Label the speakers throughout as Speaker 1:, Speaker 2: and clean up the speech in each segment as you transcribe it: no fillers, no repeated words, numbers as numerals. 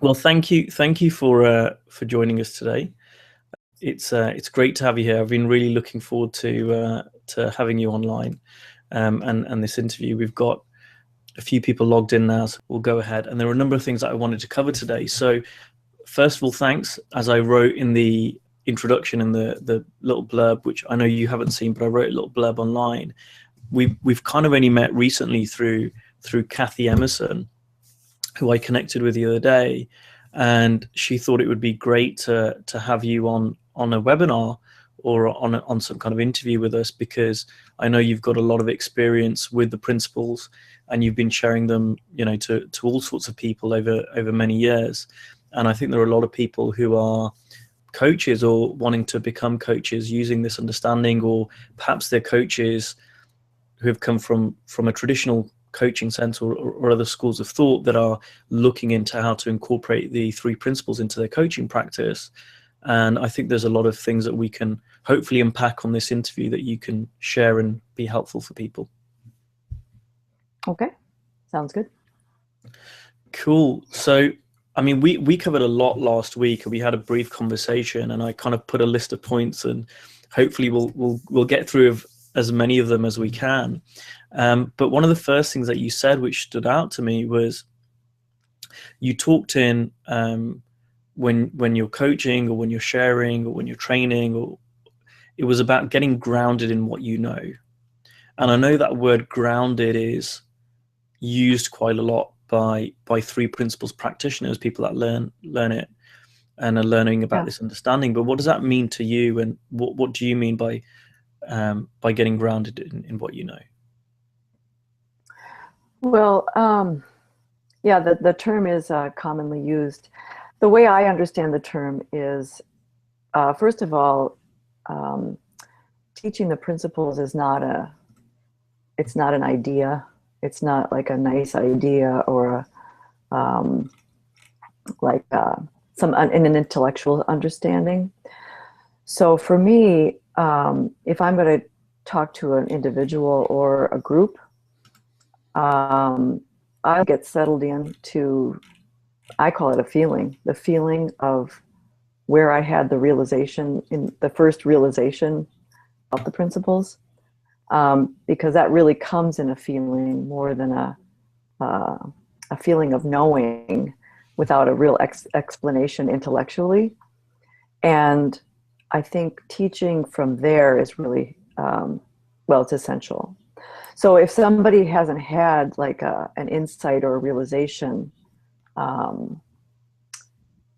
Speaker 1: Well, thank you for joining us today. It's great to have you here. I've been really looking forward to having you online, and this interview. We've got a few people logged in now, so we'll go ahead. And there are a number of things that I wanted to cover today. So, first of all, thanks. As I wrote in the introduction and the little blurb, which I know you haven't seen, but I wrote a little blurb online. We've kind of only met recently through Kathy Emerson, who I connected with the other day, and she thought it would be great to have you on a webinar or on some kind of interview with us, because I know you've got a lot of experience with the principles and you've been sharing them, to all sorts of people over many years. And I think there are a lot of people who are coaches or wanting to become coaches using this understanding, or perhaps they're coaches who have come from a traditional coaching sense or other schools of thought that are looking into how to incorporate the three principles into their coaching practice. And I think there's a lot of things that we can hopefully unpack on this interview that you can share and be helpful for people.
Speaker 2: Okay, sounds good.
Speaker 1: Cool. So, I mean, we covered a lot last week, and we had a brief conversation, and I kind of put a list of points, and hopefully we'll get through as many of them as we can. But one of the first things that you said, which stood out to me, was you talked in when you're coaching or when you're sharing or when you're training, or it was about getting grounded in what you know. And I know that word grounded is used quite a lot by three principles practitioners, people that learn it and are learning about this understanding. But what does that mean to you, and what do you mean by getting grounded in what you know?
Speaker 2: Well, yeah, the term is commonly used. The way I understand the term is, first of all, teaching the principles is it's not an idea. It's not like a nice idea or an intellectual understanding. So for me, if I'm going to talk to an individual or a group, I get settled into, I call it a feeling, the feeling of where I had the realization, in the first realization of the principles, because that really comes in a feeling more than a feeling of knowing without a real explanation intellectually. And I think teaching from there is really, it's essential. So if somebody hasn't had like an insight or a realization,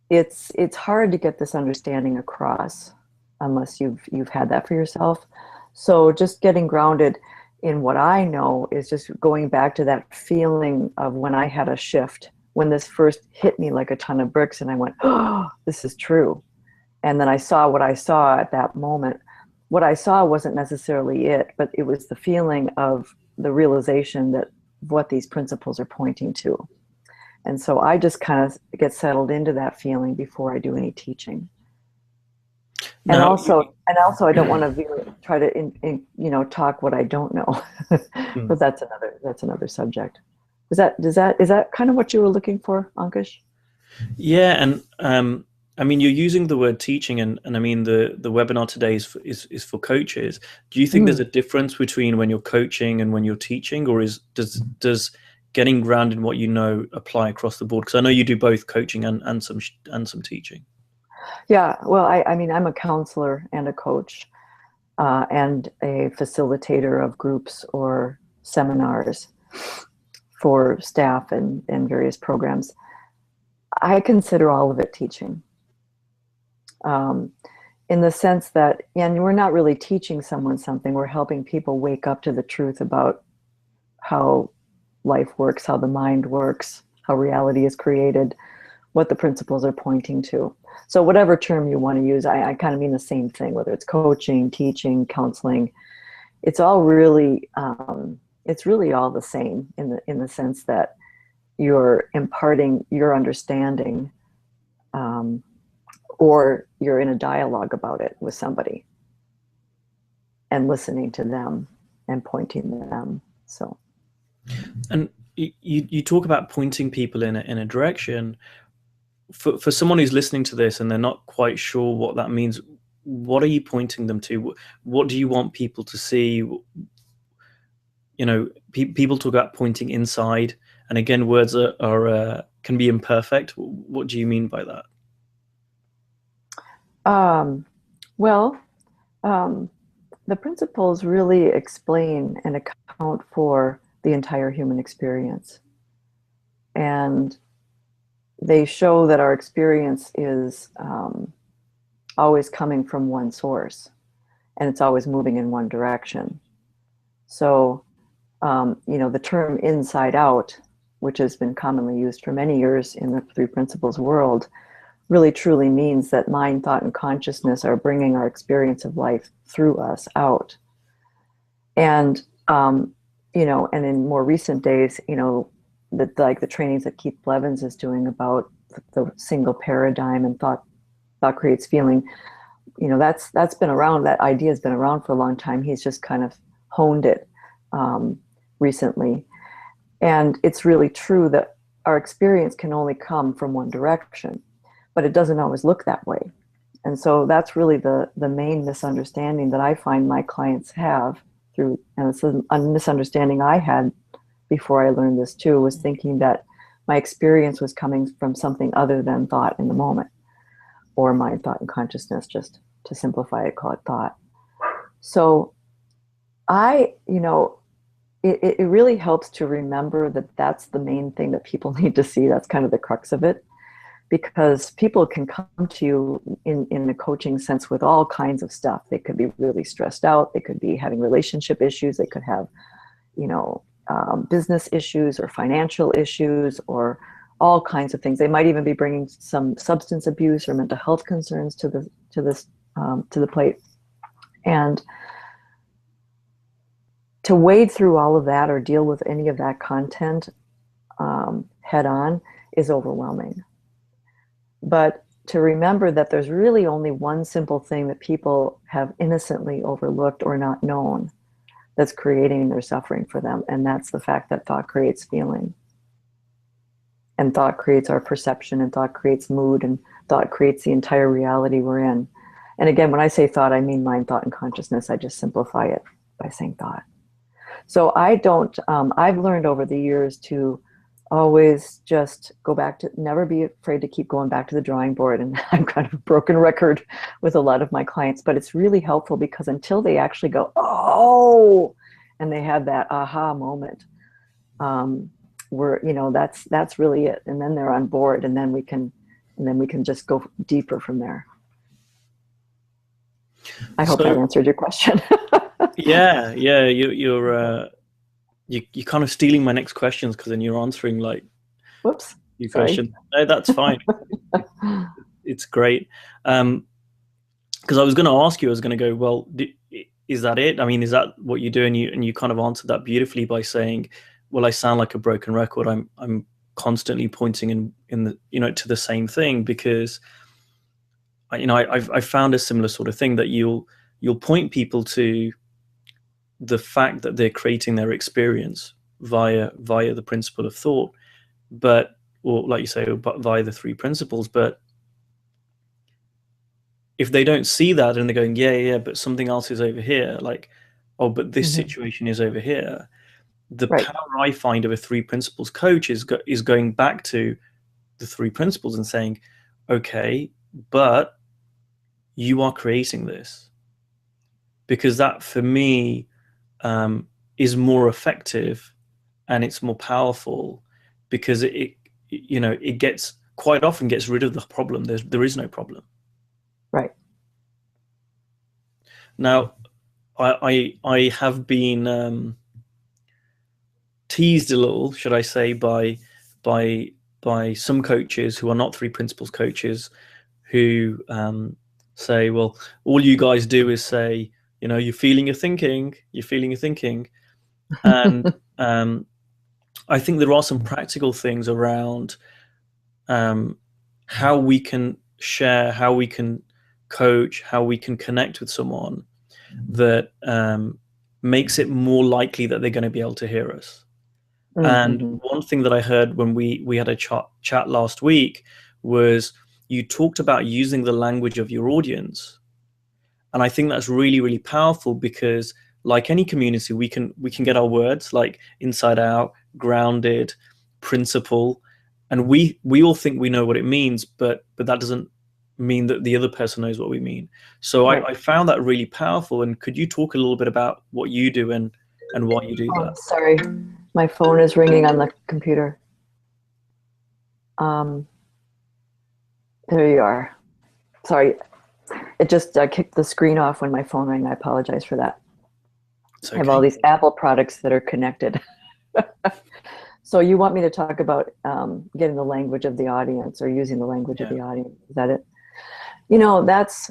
Speaker 2: it's hard to get this understanding across unless you've had that for yourself. So just getting grounded in what I know is just going back to that feeling of when I had a shift, when this first hit me like a ton of bricks, and I went, oh, this is true. And then I saw what I saw at that moment. What I saw wasn't necessarily it, but it was the feeling of the realization that what these principles are pointing to. And so I just kind of get settled into that feeling before I do any teaching. And also, I don't want to try to, talk what I don't know, but that's another subject. Is that kind of what you were looking for, Ankush?
Speaker 1: Yeah, and I mean, you're using the word teaching, and I mean the webinar today is for coaches. Do you think there's a difference between when you're coaching and when you're teaching, or does getting grounded in what you know apply across the board? Because I know you do both coaching and some teaching.
Speaker 2: Yeah, well, I mean, I'm a counselor and a coach, and a facilitator of groups or seminars for staff and various programs. I consider all of it teaching. In the sense that, and we're not really teaching someone something, we're helping people wake up to the truth about how life works, how the mind works, how reality is created, what the principles are pointing to. So whatever term you want to use, I kind of mean the same thing, whether it's coaching, teaching, counseling. It's all really, it's really all the same in the sense that you're imparting your understanding, or you're in a dialogue about it with somebody and listening to them and pointing them. So,
Speaker 1: and you talk about pointing people in a direction. for someone who's listening to this and they're not quite sure what that means, what are you pointing them to? What do you want people to see? You know, people talk about pointing inside, and again, words are can be imperfect. What do you mean by that?
Speaker 2: Well, the principles really explain and account for the entire human experience. And they show that our experience is always coming from one source, and it's always moving in one direction. So, the term inside out, which has been commonly used for many years in the three principles world, really truly means that mind, thought, and consciousness are bringing our experience of life through us out. And, and in more recent days, like the trainings that Keith Blevins is doing about the single paradigm and thought creates feeling, that's been around. That idea has been around for a long time. He's just kind of honed it recently. And it's really true that our experience can only come from one direction, but it doesn't always look that way. And so that's really the main misunderstanding that I find my clients have through, and it's a misunderstanding I had before I learned this too, was thinking that my experience was coming from something other than thought in the moment, or mind, thought, and consciousness, just to simplify it, call it thought. So it really helps to remember that that's the main thing that people need to see. That's kind of the crux of it, because people can come to you in the coaching sense with all kinds of stuff. They could be really stressed out. They could be having relationship issues. They could have, business issues or financial issues or all kinds of things. They might even be bringing some substance abuse or mental health concerns to the plate. And to wade through all of that or deal with any of that content head on is overwhelming. But to remember that there's really only one simple thing that people have innocently overlooked or not known that's creating their suffering for them, and that's the fact that thought creates feeling. And thought creates our perception, and thought creates mood, and thought creates the entire reality we're in. And again, when I say thought, I mean mind, thought, and consciousness. I just simplify it by saying thought. So I've learned over the years to always just go back to, never be afraid to keep going back to the drawing board. And I'm kind of a broken record with a lot of my clients, but it's really helpful because until they actually go, oh, and they have that aha moment, that's really it. And then they're on board, and then we can just go deeper from there. I hope that answered your question.
Speaker 1: Yeah. You're kind of stealing my next questions, because then you're answering like
Speaker 2: whoops
Speaker 1: your question. No, that's fine. It's great. Because I was going to ask you, I was going to go, well, is that it? I mean, is that what you do? And you kind of answered that beautifully by saying, well, I sound like a broken record. I'm constantly pointing in the to the same thing, because I've found a similar sort of thing, that you'll point people to the fact that they're creating their experience via the principle of thought, or like you say, via the three principles. But if they don't see that and they're going, yeah, but something else is over here, like, oh, but this situation is over here. The power I find of a three principles coach is going back to the three principles and saying, okay, but you are creating this, because that for me is more effective and it's more powerful, because it gets quite often gets rid of the problem. There is no problem.
Speaker 2: Right.
Speaker 1: Now, I have been teased a little, should I say, by some coaches who are not three principles coaches, who say, well, all you guys do is say, you're feeling your thinking, and I think there are some practical things around how we can share, how we can coach, how we can connect with someone that makes it more likely that they're going to be able to hear us. And one thing that I heard when we had a chat last week was you talked about using the language of your audience. And I think that's really, really powerful, because like any community, we can get our words like inside out, grounded, principle, and we all think we know what it means, but that doesn't mean that the other person knows what we mean. So
Speaker 2: Right.
Speaker 1: I found that really powerful. And could you talk a little bit about what you do and why you do that?
Speaker 2: Sorry, my phone is ringing on the computer. There you are. Sorry, it just kicked the screen off when my phone rang. I apologize for that.
Speaker 1: Okay.
Speaker 2: I have all these Apple products that are connected. So you want me to talk about getting the language of the audience, or using the language of the audience? Is that it? You know, that's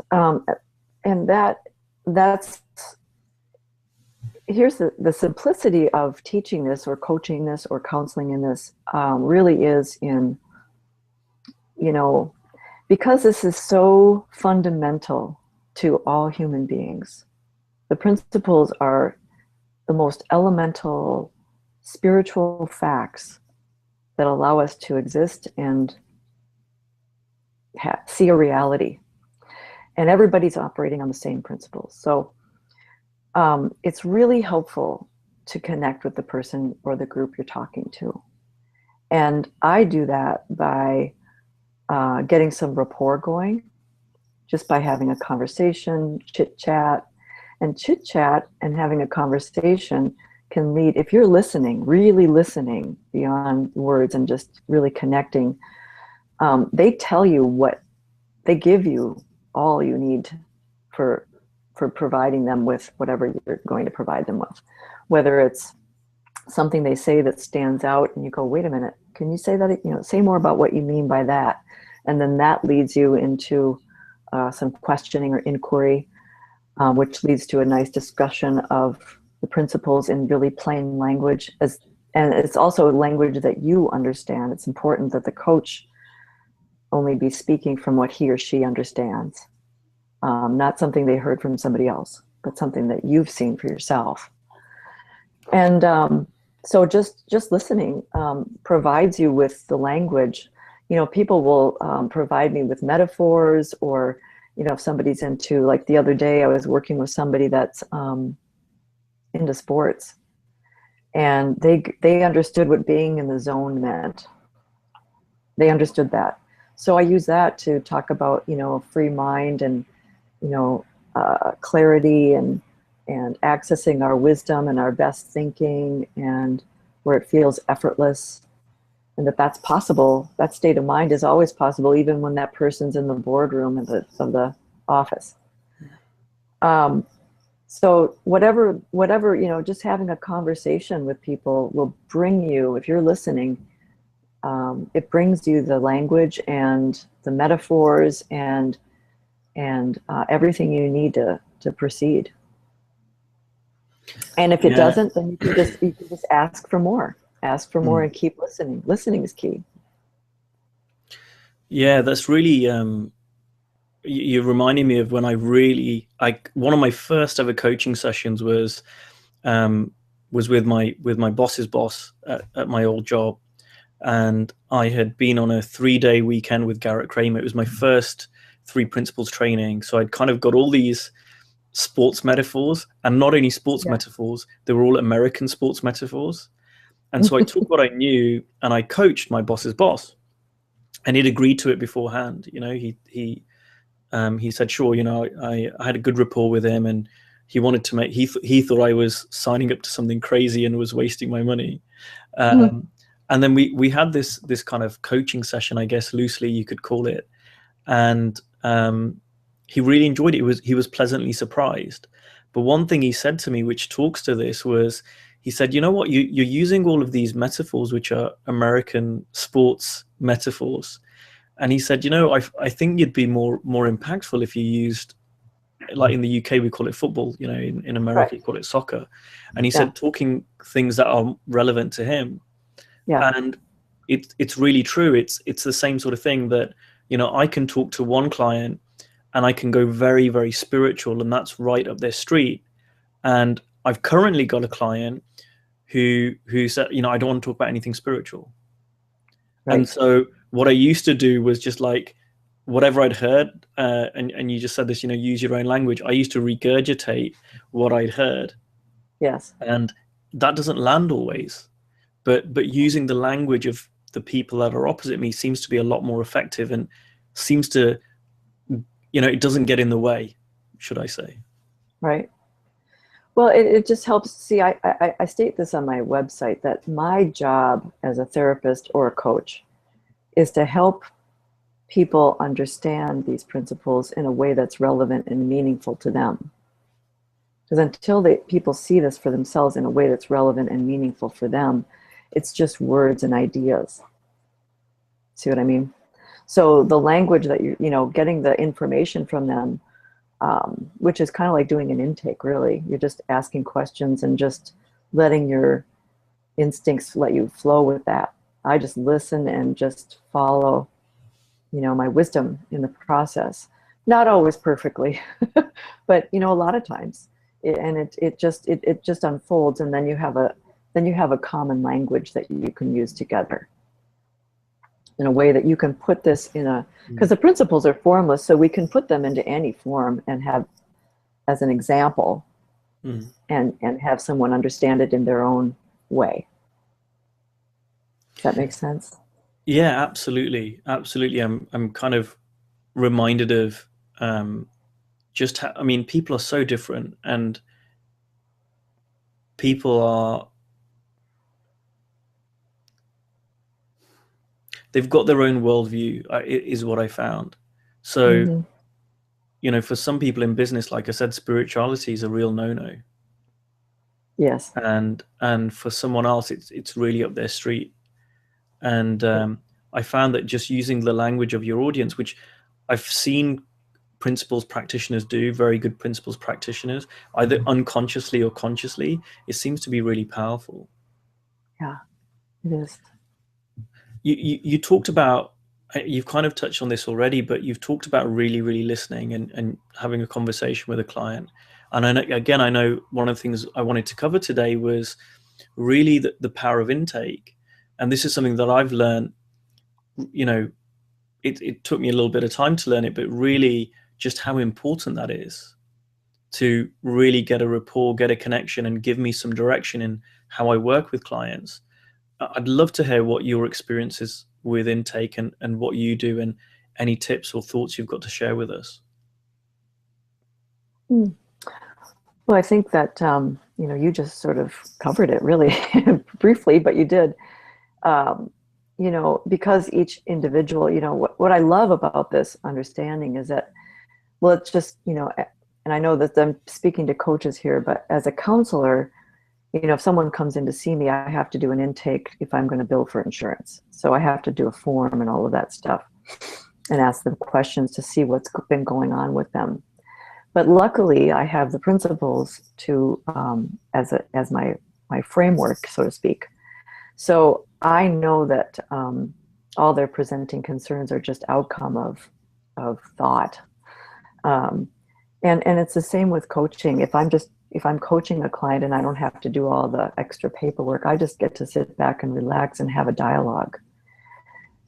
Speaker 2: here's the simplicity of teaching this, or coaching this, or counseling in this, really is in, you know, because this is so fundamental to all human beings. The principles are the most elemental spiritual facts that allow us to exist and see a reality. And everybody's operating on the same principles. So it's really helpful to connect with the person or the group you're talking to. And I do that by getting some rapport going, just by having a conversation, chit-chat. And chit-chat and having a conversation can lead, if you're listening, really listening beyond words and just really connecting, they tell you what, they give you all you need for providing them with whatever you're going to provide them with. Whether it's something they say that stands out and you go, wait a minute, can you say that, you know, say more about what you mean by that? And then that leads you into some questioning or inquiry, which leads to a nice discussion of the principles in really plain language. And it's also language that you understand. It's important that the coach only be speaking from what he or she understands, not something they heard from somebody else, but something that you've seen for yourself. And so just listening provides you with the language. You know, people will provide me with metaphors, or, you know, if somebody's into, like the other day, I was working with somebody that's into sports, and they understood what being in the zone meant. They understood that. So I use that to talk about, you know, free mind and, you know, clarity and accessing our wisdom and our best thinking, and where it feels effortless, and that's possible. That state of mind is always possible, even when that person's in the boardroom of the office. So whatever, you know, just having a conversation with people will bring you, if you're listening, it brings you the language and the metaphors and everything you need to proceed. And if it doesn't, then you can just ask for more. Ask for more and keep listening. Listening is key.
Speaker 1: Yeah, that's really, you're reminding me of when one of my first ever coaching sessions was with my boss's boss at my old job. And I had been on a 3-day weekend with Garrett Kramer. It was my first 3 principles training. So I'd kind of got all these sports metaphors, and not only sports metaphors, they were all American sports metaphors. And so I took what I knew and I coached my boss's boss, and he'd agreed to it beforehand. You know, he said, sure, you know, I had a good rapport with him, and he wanted to make, he thought I was signing up to something crazy and was wasting my money. And then we had this kind of coaching session, I guess loosely you could call it. And he really enjoyed it. He was pleasantly surprised. But one thing he said to me, which talks to this, was he said, you know what, you're using all of these metaphors, which are American sports metaphors. And he said, you know, I think you'd be more impactful if you used, like in the UK, we call it football, you know, in America, you call it soccer. And he said, talking things that are relevant to him. Yeah. And it's really true. It's the same sort of thing that, you know, I can talk to one client and I can go very, very spiritual, and that's right up their street. And I've currently got a client who said, you know, I don't want to talk about anything spiritual. Right. And so what I used to do was just like whatever I'd heard, and you just said this, use your own language. I used to regurgitate what I'd heard,
Speaker 2: Yes.
Speaker 1: and that doesn't land always. But using the language of the people that are opposite me seems to be a lot more effective, and seems to, it doesn't get in the way, should I say.
Speaker 2: Right. Well, it just helps. See, I state this on my website that my job as a therapist or a coach is to help people understand these principles in a way that's relevant and meaningful to them. Because until people see this for themselves in a way that's relevant and meaningful for them, it's just words and ideas. See what I mean? So the language that getting the information from them, which is kind of like doing an intake, really. You're just asking questions and just letting your instincts let you flow with that. I just listen and just follow, my wisdom in the process. Not always perfectly, but a lot of times. It just unfolds, and then you have a common language that you can use together in a way that you can put this because the principles are formless, so we can put them into any form and have as an example, and have someone understand it in their own way. Does that make sense?
Speaker 1: Yeah, absolutely. I'm kind of reminded of just how, people are so different, and they've got their own worldview, is what I found. So, for some people in business, like I said, spirituality is a real no-no.
Speaker 2: Yes.
Speaker 1: And for someone else, it's really up their street. And I found that just using the language of your audience, which I've seen principles practitioners do, very good principles practitioners, either unconsciously or consciously, it seems to be really powerful.
Speaker 2: Yeah, it is.
Speaker 1: You talked about, you've kind of touched on this already, but you've talked about really, really listening and having a conversation with a client. And I know one of the things I wanted to cover today was really the power of intake. And this is something that I've learned, it took me a little bit of time to learn it, but really just how important that is to really get a rapport, get a connection, and give me some direction in how I work with clients. I'd love to hear what your experience is with intake and what you do, and any tips or thoughts you've got to share with us.
Speaker 2: Well, I think that, you just sort of covered it really briefly, but you did. Because each individual, what I love about this understanding is that, well, it's just, and I know that I'm speaking to coaches here, but as a counselor, if someone comes in to see me, I have to do an intake if I'm going to bill for insurance. So I have to do a form and all of that stuff and ask them questions to see what's been going on with them. But luckily, I have the principles to as my framework, so to speak. So I know that all their presenting concerns are just outcome of thought, and it's the same with coaching. If I'm coaching a client and I don't have to do all the extra paperwork, I just get to sit back and relax and have a dialogue.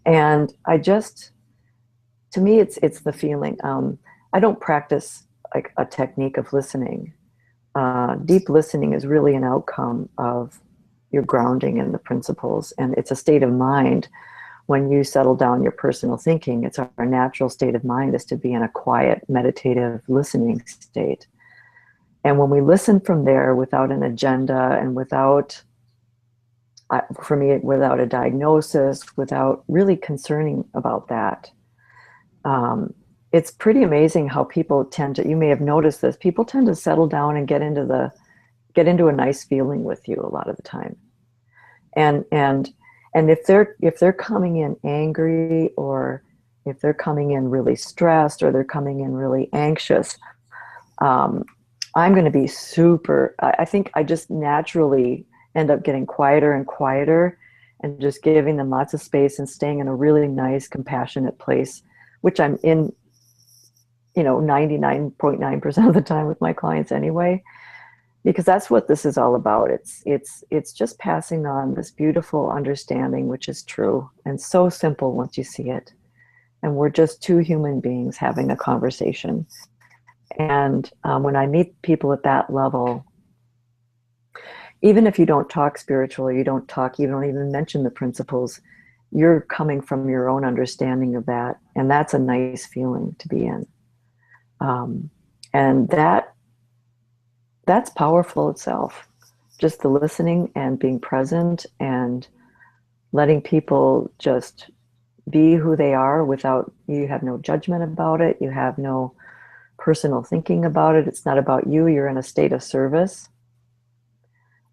Speaker 2: And to me, it's the feeling. I don't practice like a technique of listening. Deep listening is really an outcome of your grounding in the principles, and it's a state of mind. When you settle down your personal thinking, it's our natural state of mind is to be in a quiet, meditative, listening state. And when we listen from there without an agenda and without, for me, without a diagnosis, without really concerning about that, it's pretty amazing how people tend to, you may have noticed this, people tend to settle down and get into a nice feeling with you a lot of the time. And if they're coming in angry, or if they're coming in really stressed, or they're coming in really anxious, I'm going to be I think I just naturally end up getting quieter and quieter, and just giving them lots of space and staying in a really nice, compassionate place, which I'm in, 99.9% of the time with my clients anyway. because that's what this is all about. It's just passing on this beautiful understanding, which is true and so simple once you see it. And we're just two human beings having a conversation. And when I meet people at that level, even if you don't talk spiritual, you don't even mention the principles, you're coming from your own understanding of that. And that's a nice feeling to be in. And that's powerful itself. Just the listening and being present and letting people just be who they are without, you have no judgment about it. You have no personal thinking about it. It's not about you. You're in a state of service.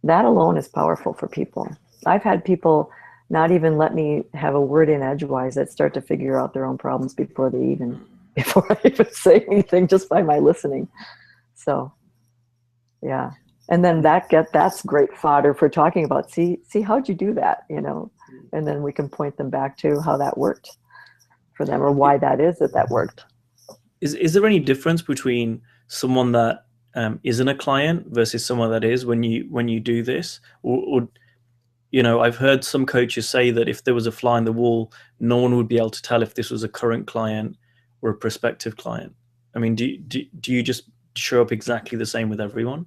Speaker 2: That alone is powerful for people. I've had people not even let me have a word in edgewise that start to figure out their own problems before I even say anything, just by my listening. So, yeah. And then that's great fodder for talking about, see, how'd you do that, And then we can point them back to how that worked for them, or why that is that worked.
Speaker 1: Is there any difference between someone that isn't a client versus someone that is when you do this? Or I've heard some coaches say that if there was a fly in the wall, no one would be able to tell if this was a current client or a prospective client. I mean, do you just show up exactly the same with everyone?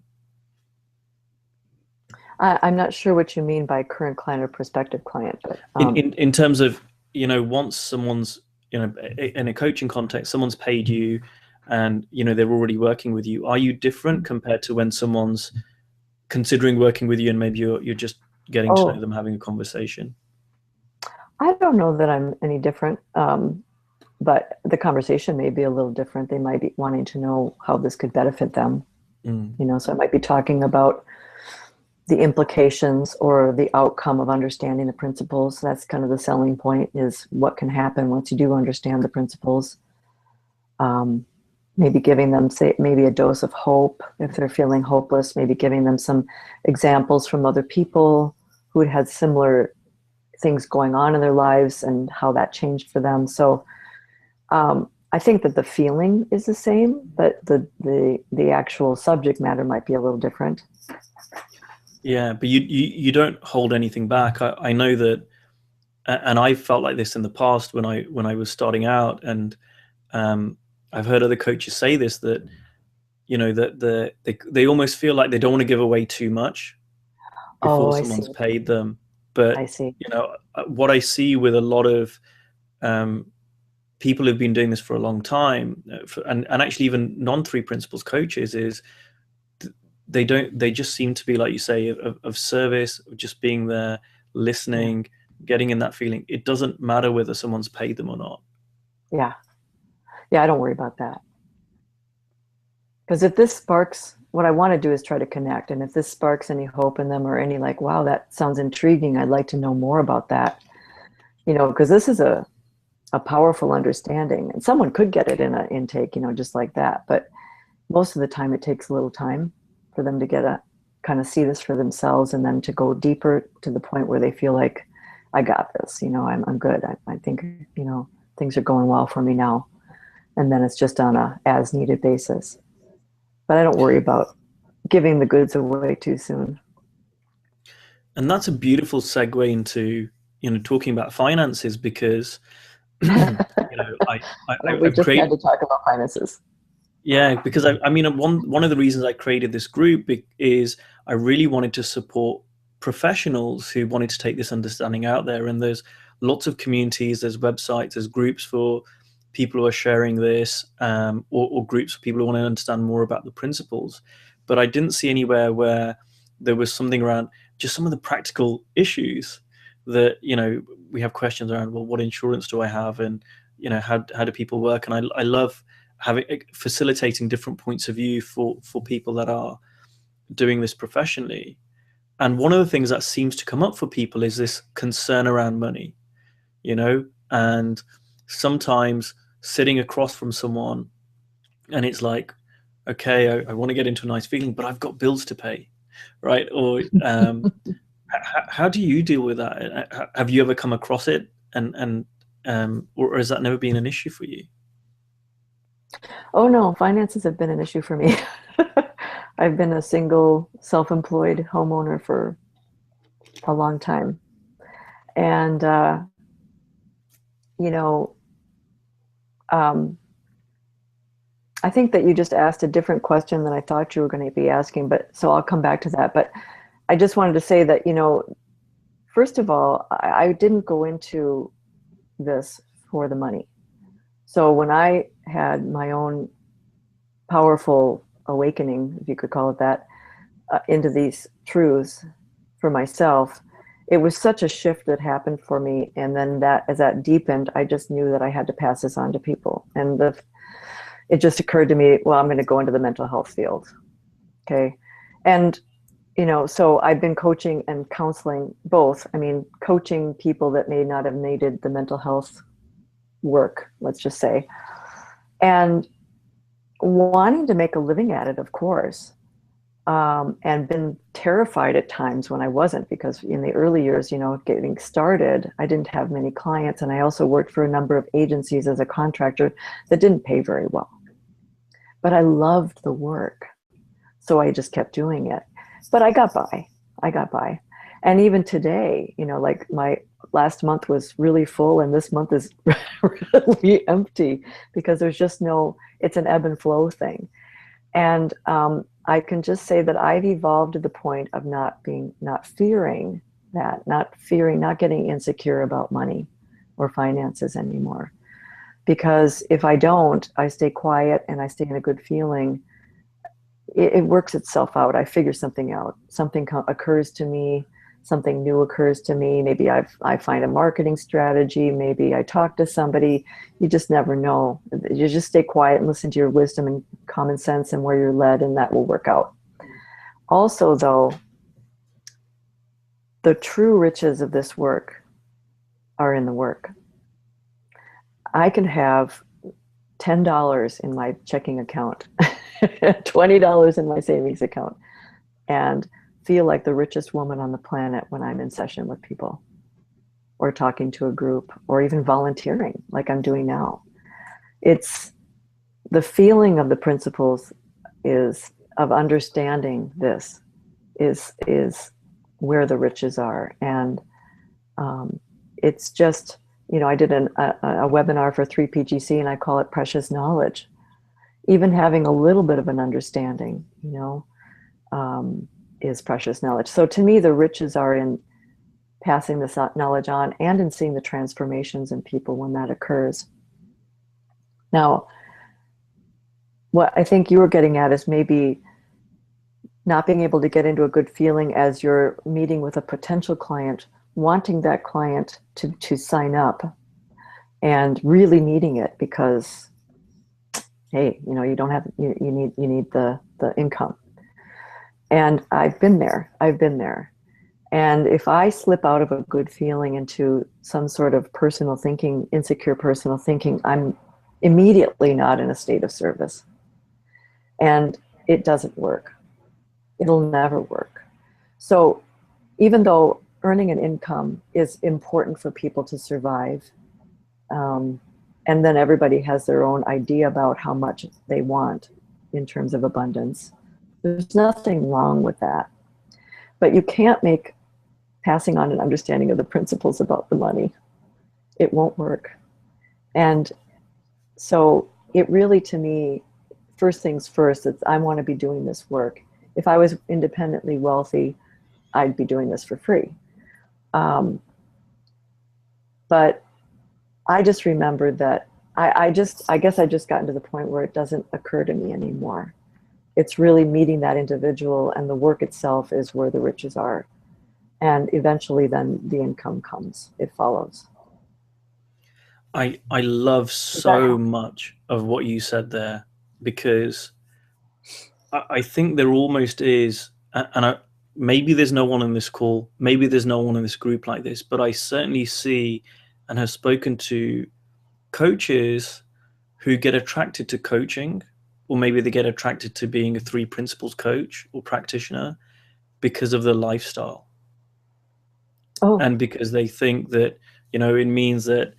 Speaker 2: I'm not sure what you mean by current client or prospective client, but
Speaker 1: in terms of, once someone's, in a coaching context, someone's paid you and, they're already working with you. Are you different compared to when someone's considering working with you and maybe you're just getting to know them, having a conversation?
Speaker 2: I don't know that I'm any different, but the conversation may be a little different. They might be wanting to know how this could benefit them. So I might be talking about the implications or the outcome of understanding the principles. That's kind of the selling point, is what can happen once you do understand the principles. Maybe giving them, maybe a dose of hope if they're feeling hopeless, maybe giving them some examples from other people who had similar things going on in their lives and how that changed for them. So I think that the feeling is the same, but the actual subject matter might be a little different.
Speaker 1: Yeah, but you don't hold anything back. I know that, and I felt like this in the past when I was starting out, and I've heard other coaches say this, that that they almost feel like they don't want to give away too much before someone's paid them. But
Speaker 2: I see.
Speaker 1: What I see with a lot of people who've been doing this for a long time, and actually even non-3 principles coaches, is they just seem to be, like you say, of service, of just being there, listening, getting in that feeling. It doesn't matter whether someone's paid them or not.
Speaker 2: Yeah, I don't worry about that. Because if this sparks, what I want to do is try to connect. And if this sparks any hope in them, or any like, wow, that sounds intriguing, I'd like to know more about that. Because this is a powerful understanding. And someone could get it in an intake, just like that. But most of the time it takes a little time for them to kind of see this for themselves, and then to go deeper to the point where they feel like, I got this, I'm good. I think, things are going well for me now. And then it's just on a as needed basis. But I don't worry about giving the goods away too soon.
Speaker 1: And that's a beautiful segue into, talking about finances, because, we
Speaker 2: just had to talk about finances.
Speaker 1: Yeah, because one of the reasons I created this group is I really wanted to support professionals who wanted to take this understanding out there. And there's lots of communities, there's websites, there's groups for people who are sharing this, or groups for people who want to understand more about the principles. But I didn't see anywhere where there was something around just some of the practical issues that, we have questions around, well, what insurance do I have? And, how do people work? And I love facilitating different points of view for people that are doing this professionally. And one of the things that seems to come up for people is this concern around money, and sometimes sitting across from someone and it's like, okay, I want to get into a nice feeling, but I've got bills to pay, right? Or how do you deal with that? Have you ever come across it, and or has that never been an issue for you?
Speaker 2: Oh no, finances have been an issue for me. I've been a single self-employed homeowner for a long time. And, you know, um, I think that you just asked a different question than I thought you were going to be asking, but so I'll come back to that. But I just wanted to say that, first of all, I didn't go into this for the money. So when I had my own powerful awakening, if you could call it that, into these truths for myself, it was such a shift that happened for me. And then that, as that deepened, I just knew that I had to pass this on to people. And it just occurred to me, well, I'm going to go into the mental health field. Okay. And, so I've been coaching and counseling both. I mean, coaching people that may not have needed the mental health work, let's just say, and wanting to make a living at it, of course. And been terrified at times when I wasn't, because in the early years, getting started, I didn't have many clients. And I also worked for a number of agencies as a contractor that didn't pay very well. But I loved the work. So I just kept doing it. But I got by. And even today, like my last month was really full and this month is really empty, because there's just it's an ebb and flow thing. And I can just say that I've evolved to the point of not fearing, not getting insecure about money or finances anymore. Because if I don't, I stay quiet and I stay in a good feeling, it works itself out. I figure something out. Something occurs to me, something new occurs to me. Maybe I find a marketing strategy. Maybe I talk to somebody. You just never know. You just stay quiet and listen to your wisdom and common sense and where you're led, and that will work out. Also, though, the true riches of this work are in the work. I can have $10 in my checking account, $20 in my savings account, and feel like the richest woman on the planet when I'm in session with people or talking to a group or even volunteering like I'm doing now. It's the feeling of the principles of understanding this is where the riches are. And it's just, I did a webinar for 3PGC and I call it precious knowledge. Even having a little bit of an understanding, is precious knowledge. So to me, the riches are in passing this knowledge on and in seeing the transformations in people when that occurs. Now, what I think you were getting at is maybe not being able to get into a good feeling as you're meeting with a potential client, wanting that client to sign up and really needing it because, hey, you don't have, you need the income. And I've been there. And if I slip out of a good feeling into some sort of personal thinking, insecure personal thinking, I'm immediately not in a state of service. And it doesn't work. It'll never work. So even though earning an income is important for people to survive, and then everybody has their own idea about how much they want in terms of abundance, there's nothing wrong with that. But you can't make passing on an understanding of the principles about the money. It won't work. And so it really, to me, first things first, I want to be doing this work. If I was independently wealthy, I'd be doing this for free. But I just remembered that I guess I just gotten to the point where it doesn't occur to me anymore. It's really meeting that individual, and the work itself is where the riches are. And eventually then the income comes, it follows.
Speaker 1: I love so much of what you said there, because I think there almost is, and maybe there's no one on this call, maybe there's no one in this group like this, but I certainly see and have spoken to coaches who get attracted to coaching, or maybe they get attracted to being a 3 principles coach or practitioner because of the lifestyle. Oh. And because they think that, it means that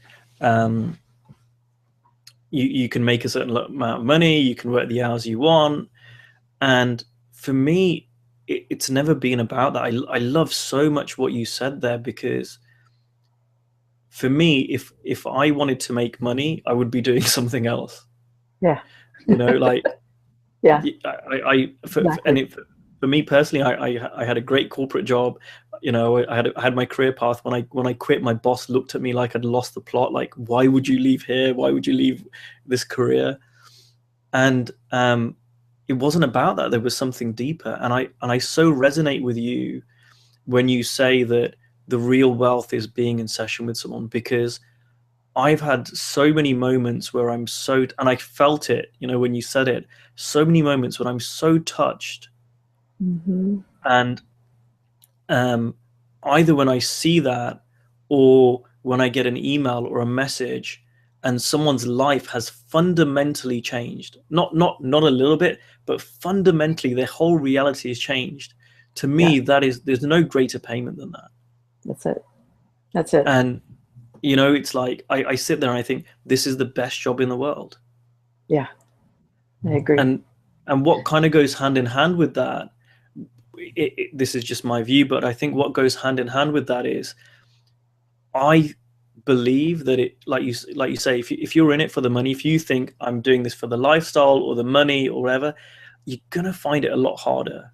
Speaker 1: you can make a certain amount of money, you can work the hours you want. And for me, it's never been about that. I love so much what you said there, because for me, if I wanted to make money, I would be doing something else.
Speaker 2: Yeah.
Speaker 1: You know, like
Speaker 2: Yeah.
Speaker 1: and
Speaker 2: Exactly.
Speaker 1: for me personally, I had a great corporate job. You know, I had my career path. When I quit, my boss looked at me like I'd lost the plot. Like, why would you leave here? Why would you leave this career? And it wasn't about that. There was something deeper. And I so resonate with you when you say that the real wealth is being in session with someone, because I've had so many moments where and I felt it, you know, when you said it, so many moments when I'm so touched.
Speaker 2: Mm-hmm.
Speaker 1: And either when I see that, or when I get an email or a message and someone's life has fundamentally changed, not a little bit, but fundamentally their whole reality has changed. To
Speaker 2: Yeah.
Speaker 1: me, there's no greater payment than that.
Speaker 2: That's it. That's it.
Speaker 1: And you know, it's like I sit there and I think this is the best job in the world.
Speaker 2: Yeah. I agree.
Speaker 1: And what kind of goes hand in hand with that, this is just my view, but I think what goes hand in hand with that is, I believe that it, like you say, if you're in it for the money, if you think I'm doing this for the lifestyle or the money or whatever, you're gonna find it a lot harder.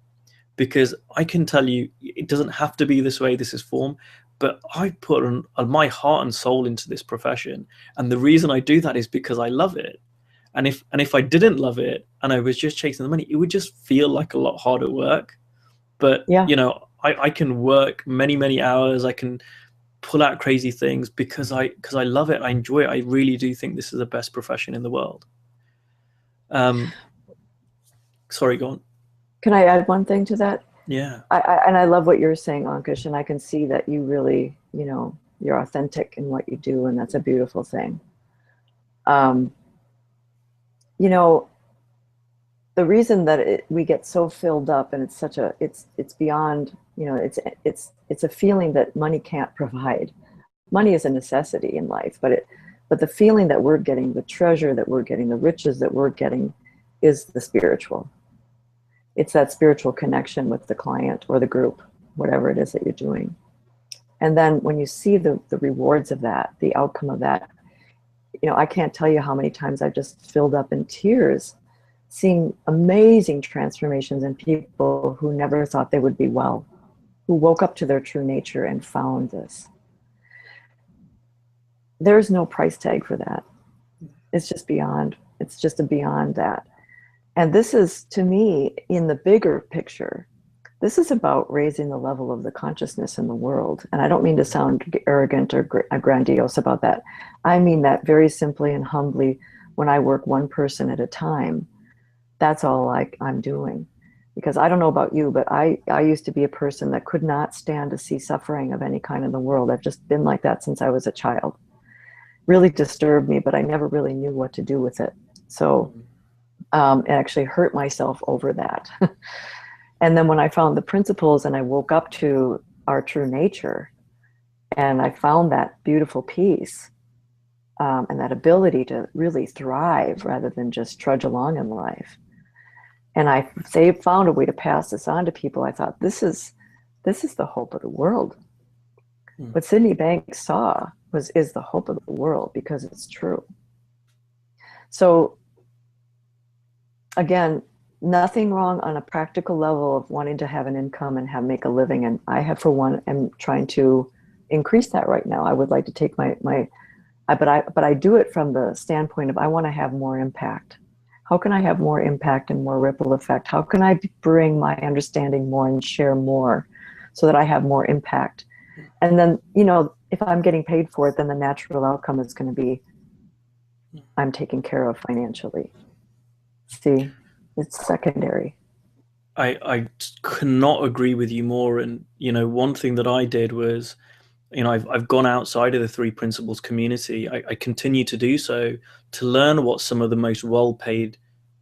Speaker 1: Because I can tell you, it doesn't have to be this way. This is form, but I put my heart and soul into this profession, and the reason I do that is because I love it. And if I didn't love it and I was just chasing the money, it would just feel like a lot harder work. But
Speaker 2: Yeah.
Speaker 1: you know, I can work many hours. I can pull out crazy things because I love it. I enjoy it. I really do think this is the best profession in the world. Sorry, go on.
Speaker 2: Can I add one thing to that?
Speaker 1: Yeah.
Speaker 2: And I love what you're saying, Ankush, and I can see that you really, you know, you're authentic in what you do, and that's a beautiful thing. Um, you know, the reason that we get so filled up, and it's beyond, you know, it's a feeling that money can't provide. Money is a necessity in life, but the feeling that we're getting, the treasure that we're getting, the riches that we're getting, is the spiritual. It's that spiritual connection with the client or the group, whatever it is that you're doing. And then when you see the rewards of that, the outcome of that, you know, I can't tell you how many times I've just filled up in tears seeing amazing transformations in people who never thought they would be well, who woke up to their true nature and found this. There's no price tag for that. It's just beyond that. And this is, to me, in the bigger picture, this is about raising the level of the consciousness in the world. And I don't mean to sound arrogant or grandiose about that. I mean that very simply and humbly. When I work one person at a time, that's all I'm doing. Because I don't know about you, but I used to be a person that could not stand to see suffering of any kind in the world. I've just been like that since I was a child. Really disturbed me, but I never really knew what to do with it. So it actually hurt myself over that. And then when I found the principles and I woke up to our true nature, and I found that beautiful peace, and that ability to really thrive rather than just trudge along in life. And I found a way to pass this on to people. I thought, this is the hope of the world. What Sydney Banks saw is the hope of the world, because it's true. So again, nothing wrong on a practical level of wanting to have an income and make a living. And I have, for one, am trying to increase that right now. I would like to take but I do it from the standpoint of, I want to have more impact. How can I have more impact and more ripple effect? How can I bring my understanding more and share more so that I have more impact? And then, you know, if I'm getting paid for it, then the natural outcome is going to be I'm taken care of financially. See, it's secondary.
Speaker 1: I cannot agree with you more. And you know, one thing that I did was, you know, I've gone outside of the Three Principles community. I continue to do so, to learn what some of the most well-paid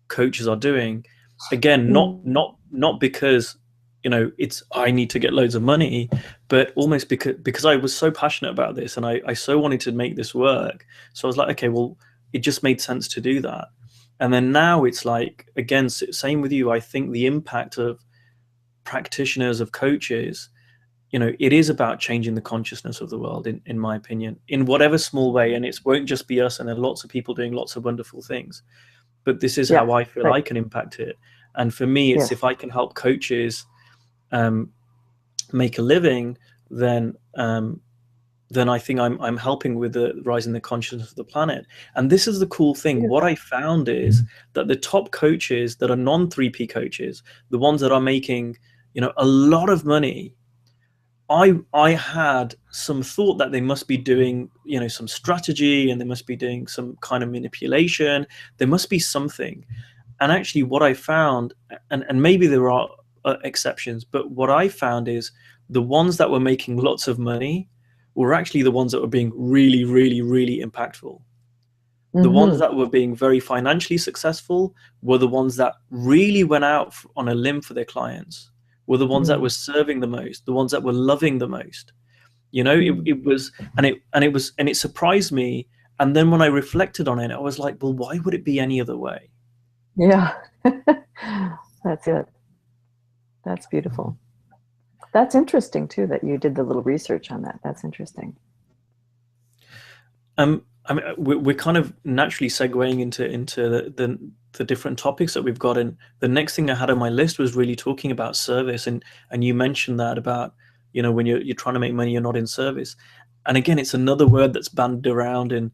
Speaker 1: coaches are doing. Again, not because, you know, it's I need to get loads of money, but almost because I was so passionate about this, and I so wanted to make this work. So I was like, okay, well, it just made sense to do that. And then now it's like, again, same with you. I think the impact of practitioners, of coaches, it is about changing the consciousness of the world, in my opinion, in whatever small way. And it won't just be us, and there are lots of people doing lots of wonderful things. But this is how I feel I can impact it. And for me, it's if I can help coaches make a living, then I think I'm helping with the rising the consciousness of the planet. And this is the cool thing. What I found is that the top coaches that are non-3P coaches, the ones that are making, a lot of money, I had some thought that they must be doing, some strategy, and they must be doing some kind of manipulation. There must be something. And actually what I found, and maybe there are exceptions, but what I found is the ones that were making lots of money were actually the ones that were being really, really, really impactful. The ones that were being very financially successful were the ones that really went out on a limb for their clients, were the ones that were serving the most, the ones that were loving the most. It surprised me. And then when I reflected on it, I was like, well, why would it be any other way?
Speaker 2: Yeah. That's it. That's beautiful. That's interesting too, that you did the little research on that. That's interesting.
Speaker 1: I mean, we're kind of naturally segueing into the different topics that we've got. And the next thing I had on my list was really talking about service. And you mentioned that about, when you're trying to make money, you're not in service. And again, it's another word that's bandied around in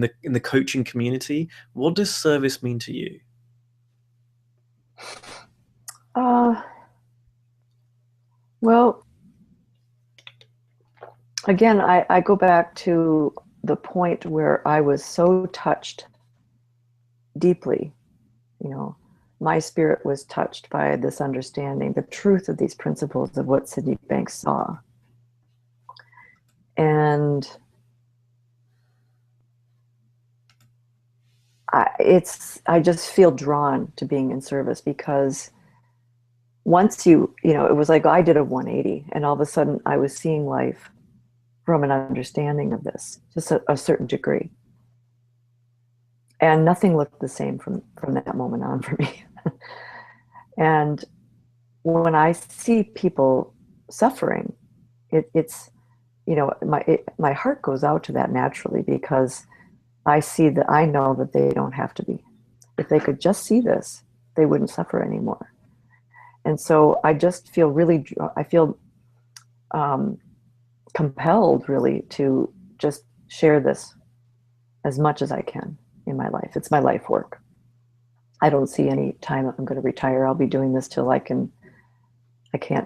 Speaker 1: the coaching community. What does service mean to you?
Speaker 2: Well, again, I go back to the point where I was so touched deeply, my spirit was touched by this understanding, the truth of these principles of what Sydney Banks saw. And I just feel drawn to being in service, because once it was like I did a 180, and all of a sudden I was seeing life from an understanding of this, just a certain degree. And nothing looked the same from that moment on for me. And when I see people suffering, it's my heart goes out to that naturally, because I know that they don't have to be. If they could just see this, they wouldn't suffer anymore. And so I just feel compelled really to just share this as much as I can in my life. It's my life work. I don't see any time I'm going to retire. I'll be doing this till I can't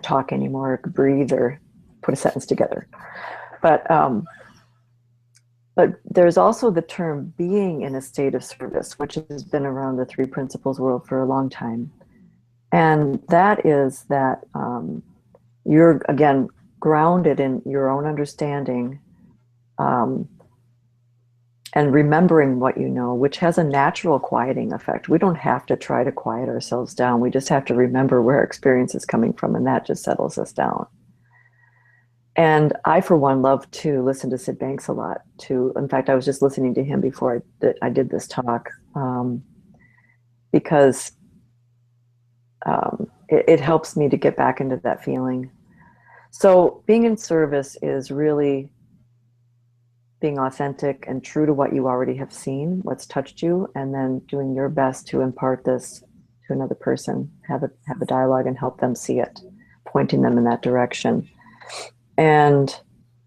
Speaker 2: talk anymore, or breathe, or put a sentence together. But there's also the term being in a state of service, which has been around the three principles world for a long time. And that is that you're, again, grounded in your own understanding, and remembering what you know, which has a natural quieting effect. We don't have to try to quiet ourselves down. We just have to remember where our experience is coming from, and that just settles us down. And I, for one, love to listen to Sid Banks a lot too. In fact, I was just listening to him before I did this talk, because it helps me to get back into that feeling. So being in service is really being authentic and true to what you already have seen, what's touched you, and then doing your best to impart this to another person, have a dialogue and help them see it, pointing them in that direction. And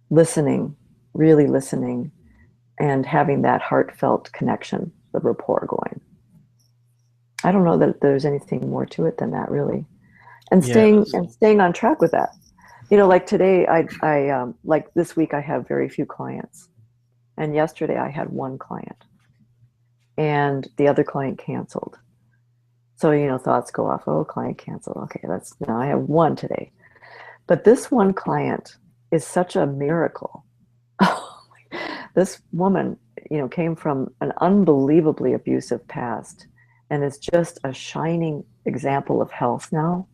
Speaker 2: listening, really listening, and having that heartfelt connection, the rapport going. I don't know that there's anything more to it than that, really. And staying on track with that. Like today, I like this week, I have very few clients. And yesterday I had one client, and the other client canceled. So, thoughts go off, oh, client canceled. Okay, now I have one today. But this one client is such a miracle. This woman, came from an unbelievably abusive past, and is just a shining example of health now.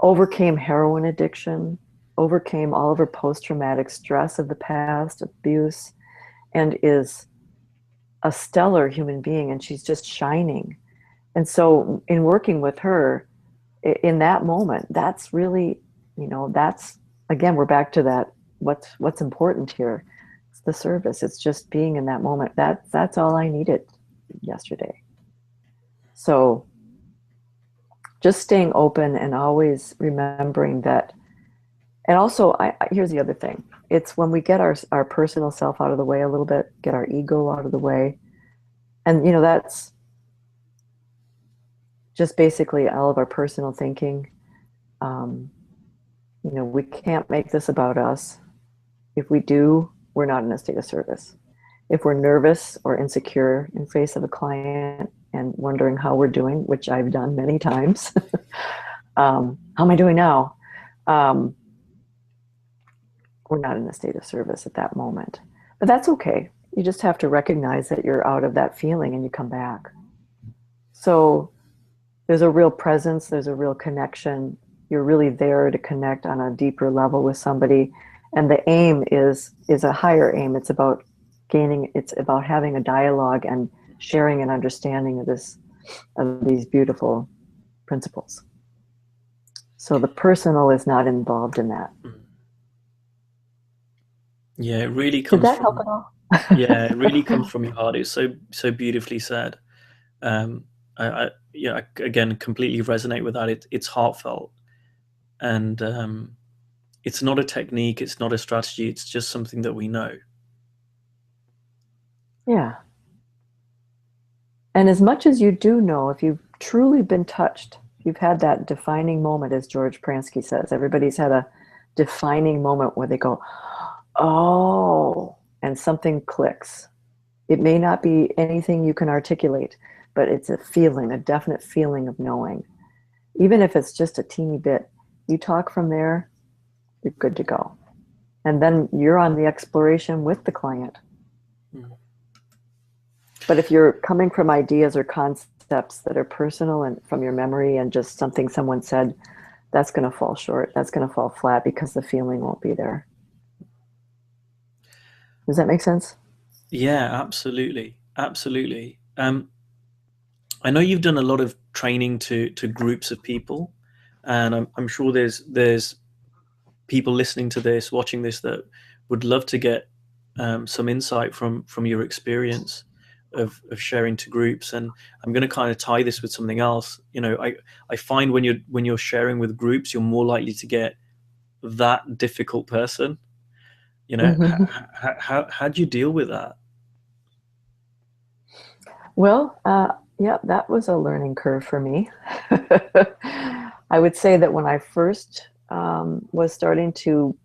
Speaker 2: Overcame heroin addiction, overcame all of her post-traumatic stress of the past, abuse, and is a stellar human being, and she's just shining. And so in working with her in that moment, that's really, that's, again, we're back to that, what's important here. It's the service. It's just being in that moment. That's all I needed yesterday. So just staying open and always remembering that. And also, here's the other thing. It's when we get our personal self out of the way a little bit, get our ego out of the way. And, that's just basically all of our personal thinking. We can't make this about us. If we do, we're not in a state of service. If we're nervous or insecure in face of a client and wondering how we're doing, which I've done many times, how am I doing now? We're not in a state of service at that moment. But that's okay. You just have to recognize that you're out of that feeling and you come back. So there's a real presence, there's a real connection. You're really there to connect on a deeper level with somebody. And the aim is a higher aim. It's about it's about having a dialogue and sharing an understanding of these beautiful principles. So the personal is not involved in that.
Speaker 1: Yeah, it really comes.
Speaker 2: Did that help at all?
Speaker 1: Yeah, it really comes from your heart. It's so beautifully said. I again completely resonate with that. It's heartfelt, and it's not a technique. It's not a strategy. It's just something that we know.
Speaker 2: Yeah. And as much as you do know, if you've truly been touched, you've had that defining moment, as George Pransky says. Everybody's had a defining moment where they go, oh, and something clicks. It may not be anything you can articulate, but it's a feeling, a definite feeling of knowing. Even if it's just a teeny bit, you talk from there, you're good to go. And then you're on the exploration with the client. But if you're coming from ideas or concepts that are personal and from your memory and just something someone said, that's going to fall short. That's going to fall flat because the feeling won't be there. Does that make sense?
Speaker 1: Yeah, absolutely. Absolutely. I know you've done a lot of training to groups of people, and I'm sure there's people listening to this, watching this, that would love to get some insight from your experience of sharing to groups. And I'm going to kind of tie this with something else. I find when you're sharing with groups, you're more likely to get that difficult person.
Speaker 2: Mm-hmm.
Speaker 1: How do you deal with that?
Speaker 2: Well, yeah, that was a learning curve for me. I would say that when I first was starting to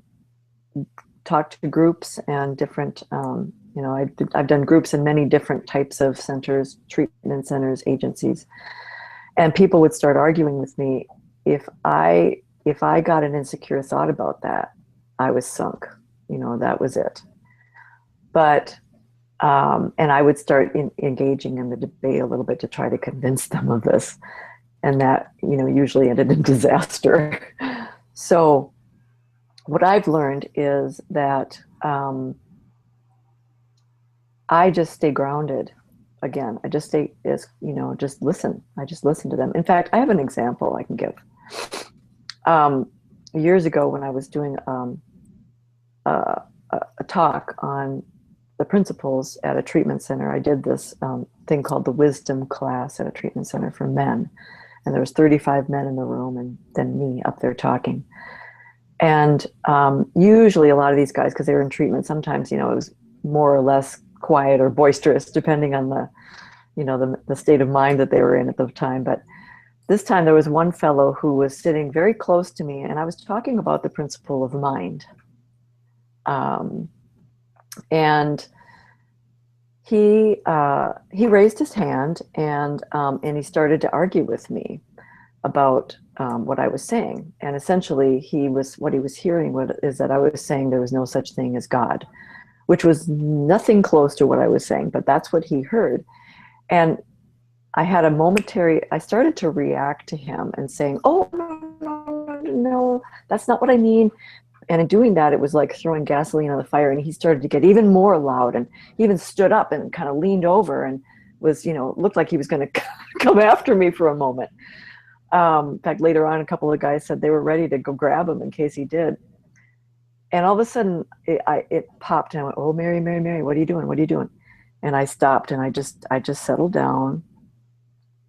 Speaker 2: talk to groups and different, I've done groups in many different types of centers, treatment centers, agencies, and people would start arguing with me. If I got an insecure thought about that, I was sunk. That was it. But and I would start engaging in the debate a little bit to try to convince them of this, and that usually ended in disaster. So what I've learned is that I just stay grounded. Again, I just stay, just listen. I just listen to them. In fact, I have an example I can give. Years ago, when I was doing a talk on the principles at a treatment center, I did this thing called the wisdom class at a treatment center for men. And there was 35 men in the room, and then me up there talking. And usually a lot of these guys, because they were in treatment, sometimes, it was more or less quiet or boisterous, depending on the state of mind that they were in at the time. But this time there was one fellow who was sitting very close to me, and I was talking about the principle of mind. And he raised his hand, and he started to argue with me about what I was saying. And essentially what he was hearing is that I was saying there was no such thing as God, which was nothing close to what I was saying, but that's what he heard. And I started to react to him and saying, oh, no, that's not what I mean. And in doing that, it was like throwing gasoline on the fire. And he started to get even more loud. And he even stood up and kind of leaned over and was, looked like he was going to come after me for a moment. In fact, later on, a couple of guys said they were ready to go grab him in case he did. And all of a sudden, it popped, and I went, "Oh, Mary, Mary, Mary, what are you doing? What are you doing?" And I stopped, and I just settled down,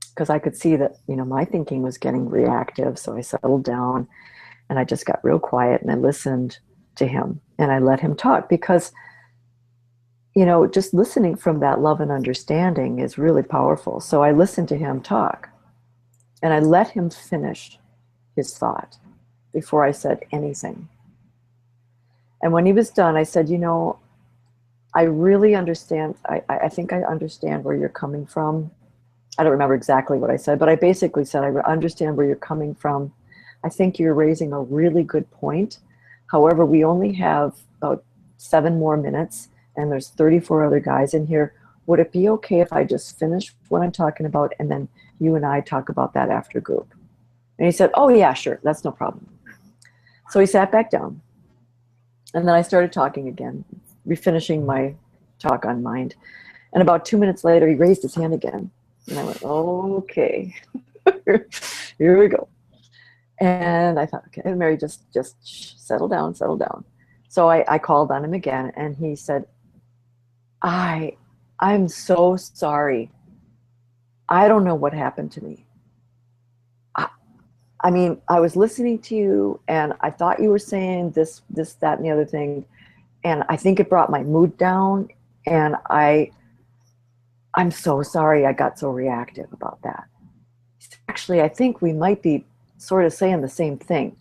Speaker 2: because I could see that, my thinking was getting reactive. So I settled down, and I just got real quiet, and I listened to him, and I let him talk, because, just listening from that love and understanding is really powerful. So I listened to him talk, and I let him finish his thought before I said anything. And when he was done, I said, I really understand. I think I understand where you're coming from. I don't remember exactly what I said, but I basically said, I understand where you're coming from. I think you're raising a really good point. However, we only have about 7 more minutes, and there's 34 other guys in here. Would it be okay if I just finish what I'm talking about, and then you and I talk about that after group? And he said, "Oh yeah, sure, that's no problem." So he sat back down, and then I started talking again, refinishing my talk on mind. And about 2 minutes later, he raised his hand again. And I went, "Okay, here we go." And I thought, okay, Mary, just settle down, settle down. So I called on him again, and he said, I'm so sorry. I don't know what happened to me. I mean, I was listening to you, and I thought you were saying this, that, and the other thing. And I think it brought my mood down. And I'm so sorry I got so reactive about that. Actually, I think we might be sort of saying the same thing.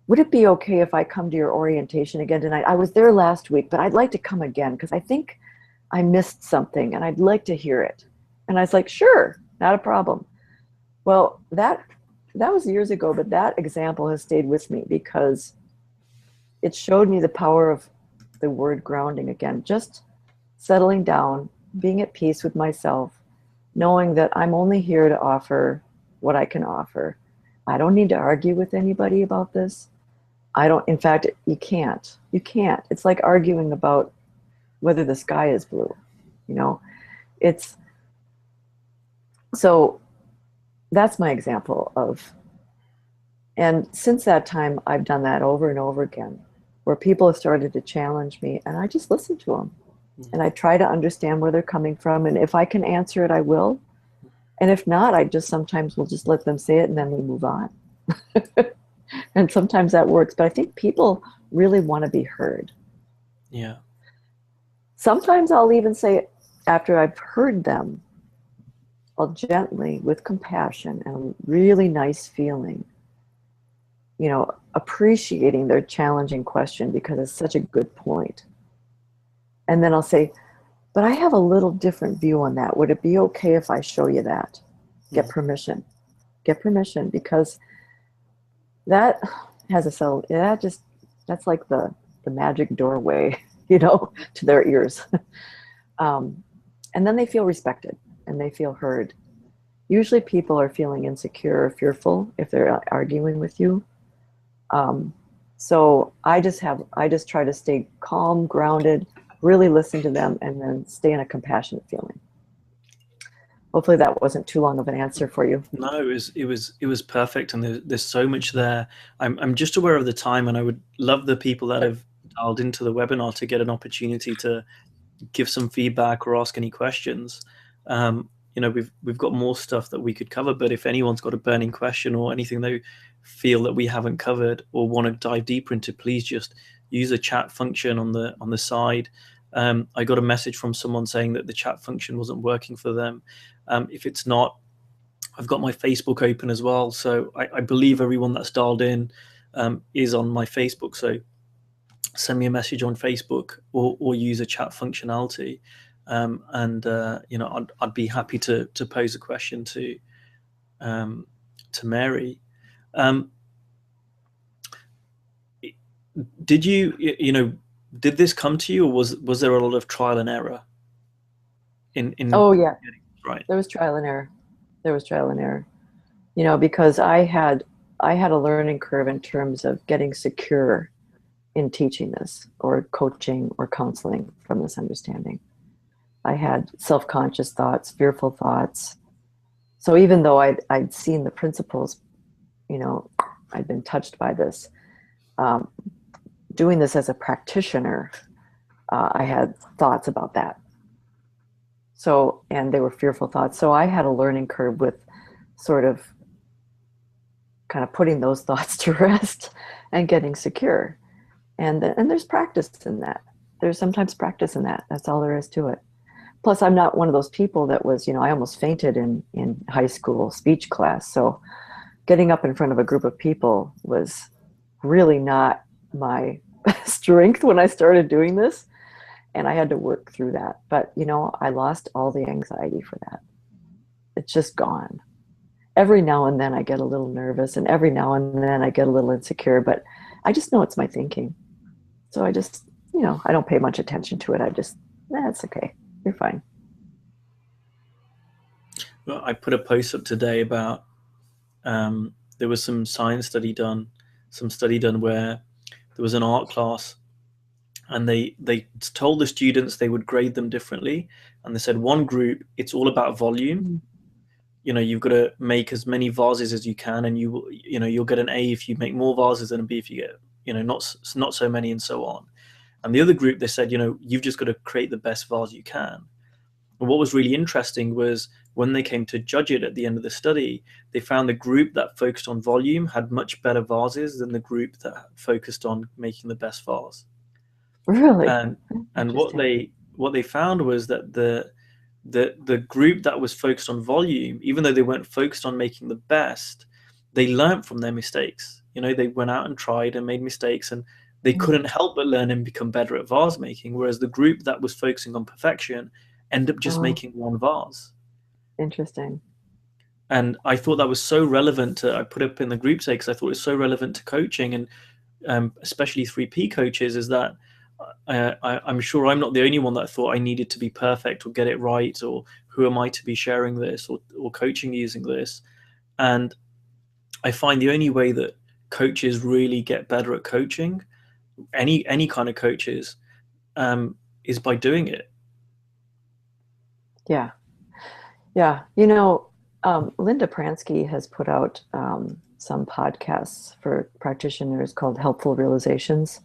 Speaker 2: Would it be okay if I come to your orientation again tonight? I was there last week, but I'd like to come again, because I think I missed something and I'd like to hear it. And I was like, sure, not a problem. Well, that was years ago, but that example has stayed with me, because it showed me the power of the word grounding again, just settling down, being at peace with myself, knowing that I'm only here to offer what I can offer. I don't need to argue with anybody about this. In fact, you can't. It's like arguing about whether the sky is blue. So that's my example of, and since that time, I've done that over and over again, where people have started to challenge me, and I just listen to them. And I try to understand where they're coming from. And if I can answer it, I will. And if not, I just sometimes will just let them say it, and then we move on. And sometimes that works. But I think people really want to be heard.
Speaker 1: Yeah.
Speaker 2: Sometimes I'll even say, after I've heard them, I'll gently, with compassion and a really nice feeling, appreciating their challenging question, because it's such a good point. And then I'll say, but I have a little different view on that. Would it be okay if I show you that? Get permission. Get permission, because that has a cell. That's like the magic doorway, to their ears. And then they feel respected and they feel heard. Usually people are feeling insecure or fearful if they're arguing with you. So I just try to stay calm, grounded, really listen to them, and then stay in a compassionate feeling. Hopefully that wasn't too long of an answer for you.
Speaker 1: No, it was perfect, and there's so much there. I'm just aware of the time, and I would love the people that have dialed into the webinar to get an opportunity to give some feedback or ask any questions. We've got more stuff that we could cover, but if anyone's got a burning question or anything they feel that we haven't covered or want to dive deeper into, please just use a chat function on the side. I got a message from someone saying that the chat function wasn't working for them. If it's not, I've got my Facebook open as well. So I believe everyone that's dialed in is on my Facebook. So send me a message on Facebook or use a chat functionality. I'd be happy to pose a question to Mary. Did this come to you, or was there a lot of trial and error?
Speaker 2: Oh yeah,
Speaker 1: right.
Speaker 2: There was trial and error. Because I had a learning curve in terms of getting secure in teaching this or coaching or counseling from this understanding. I had self-conscious thoughts, fearful thoughts. So even though I'd seen the principles, you know, I'd been touched by this, doing this as a practitioner, I had thoughts about that. So, and they were fearful thoughts. So I had a learning curve with sort of kind of putting those thoughts to rest and getting secure. And there's practice in that. There's sometimes practice in that. That's all there is to it. Plus, I'm not one of those people that was, you know, I almost fainted in high school speech class. So getting up in front of a group of people was really not my strength when I started doing this. And I had to work through that. But, you know, I lost all the anxiety for that. It's just gone. Every now and then I get a little nervous, and every now and then I get a little insecure, but I just know it's my thinking. So I just, you know, I don't pay much attention to it. I just, it's okay. You're fine.
Speaker 1: Well, I put a post up today about there was some science study done, where there was an art class, and they told the students they would grade them differently, and they said one group, it's all about volume. You know, you've got to make as many vases as you can, and you'll get an A if you make more vases, and a B if you get, you know, not so many, and so on. And the other group, they said, you know, you've just got to create the best vase you can. And what was really interesting was when they came to judge it at the end of the study, they found the group that focused on volume had much better vases than the group that focused on making the best vase.
Speaker 2: Really?
Speaker 1: And what they found was that the group that was focused on volume, even though they weren't focused on making the best, they learned from their mistakes. You know, they went out and tried and made mistakes, and they couldn't help but learn and become better at vase making. Whereas the group that was focusing on perfection ended up just making one vase.
Speaker 2: Interesting.
Speaker 1: And I thought that was so relevant to, I put up in the group say, because I thought it was so relevant to coaching, and especially 3P coaches, is that I'm sure I'm not the only one that thought I needed to be perfect or get it right, or who am I to be sharing this or coaching using this. And I find the only way that coaches really get better at coaching, any kind of coaches, is by doing it.
Speaker 2: Yeah. Yeah. You know, Linda Pransky has put out some podcasts for practitioners called Helpful Realizations.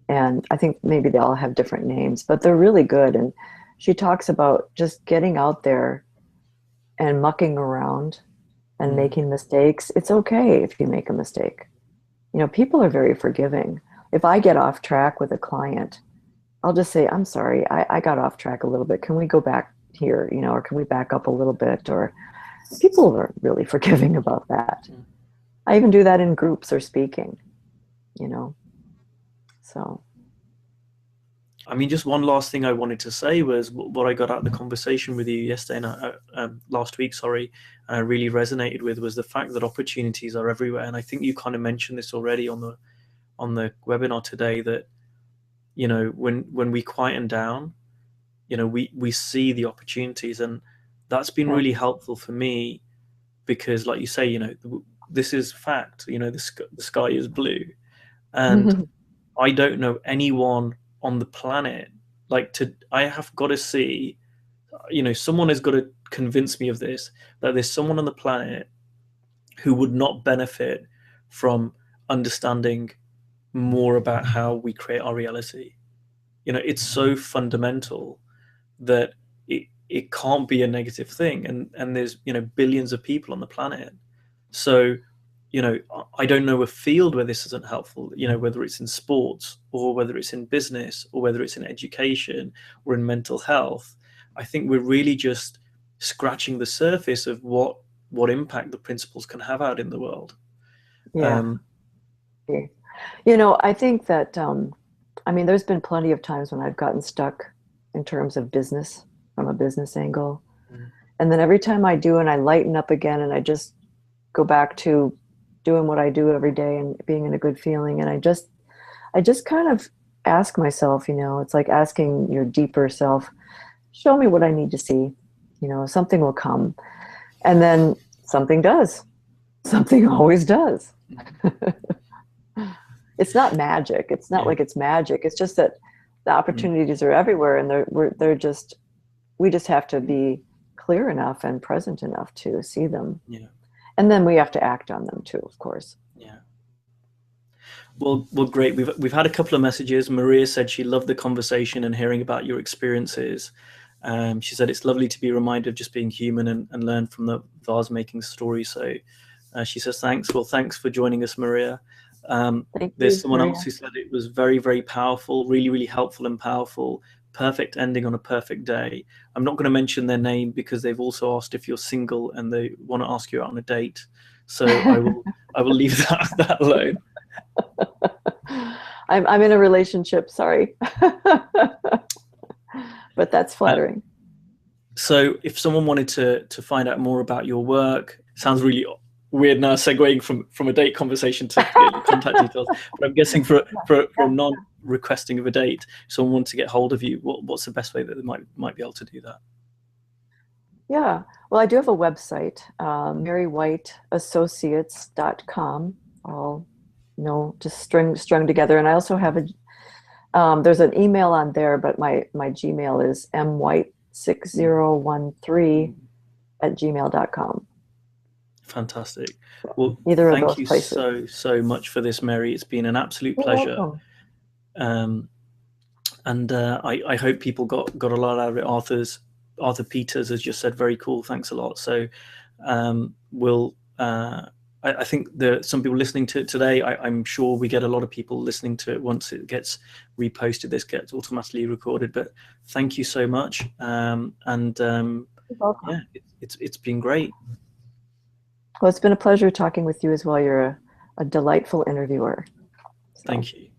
Speaker 2: And I think maybe they all have different names, but they're really good. And she talks about just getting out there and mucking around and making mistakes. It's okay if you make a mistake. You know, people are very forgiving. If I get off track with a client, I'll just say, I'm sorry, I got off track a little bit. Can we go back here, you know, or can we back up a little bit? Or people are really forgiving about that. I even do that in groups or speaking, you know. So,
Speaker 1: I mean, just one last thing I wanted to say was what I got out of the conversation with you yesterday, and last week, sorry, and I really resonated with, was the fact that opportunities are everywhere. And I think you kind of mentioned this already on the webinar today, that, you know, when we quieten down, you know, we see the opportunities, and that's been really helpful for me, because, like you say, you know, this is fact. You know, the sky is blue, and I don't know anyone on the planet, I have got to see, you know, someone has got to convince me of this, that there's someone on the planet who would not benefit from understanding more about how we create our reality. You know, it's so fundamental that it can't be a negative thing. And there's, you know, billions of people on the planet. So, you know, I don't know a field where this isn't helpful, you know, whether it's in sports or whether it's in business or whether it's in education or in mental health. I think we're really just scratching the surface of what impact the principles can have out in the world.
Speaker 2: Yeah. You know, I think that, I mean, there's been plenty of times when I've gotten stuck in terms of business, from a business angle. And then every time I do, and I lighten up again, and I just go back to doing what I do every day and being in a good feeling. And I just kind of ask myself, you know, it's like asking your deeper self, show me what I need to see, you know, something will come. And then something does. Something always does. It's not magic. It's not like it's magic. It's just that the opportunities are everywhere, and we just have to be clear enough and present enough to see them.
Speaker 1: Yeah.
Speaker 2: And then we have to act on them too, of course.
Speaker 1: Yeah. Well, great. We've had a couple of messages. Maria said she loved the conversation and hearing about your experiences. She said it's lovely to be reminded of just being human and learn from the vase making story. So she says thanks. Well, thanks for joining us, Maria. There's someone else who said it was very, very powerful, really, really helpful and powerful. Perfect ending on a perfect day. I'm not going to mention their name because they've also asked if you're single and they want to ask you out on a date. So I will leave that alone.
Speaker 2: I'm in a relationship, sorry. But that's flattering.
Speaker 1: So if someone wanted to find out more about your work, sounds really weird now segueing from a date conversation to get your contact details, but I'm guessing for a non-requesting of a date, someone wants to get hold of you, what's the best way that they might be able to do that?
Speaker 2: Yeah, well, I do have a website, marywhiteassociates.com, all just strung together. And I also have there's an email on there, but my Gmail is mwhite6013@gmail.com.
Speaker 1: Fantastic. Well,
Speaker 2: either of
Speaker 1: thank
Speaker 2: those places.
Speaker 1: you so much for this, Mary. It's been an absolute pleasure. And I hope people got a lot out of it. Arthur Peters has just said very cool. Thanks a lot. So I think some people listening to it today, I'm sure we get a lot of people listening to it once it gets reposted. This gets automatically recorded. But thank you so much. Yeah, it's been great.
Speaker 2: Well, it's been a pleasure talking with you as well. You're a delightful interviewer.
Speaker 1: Thank you.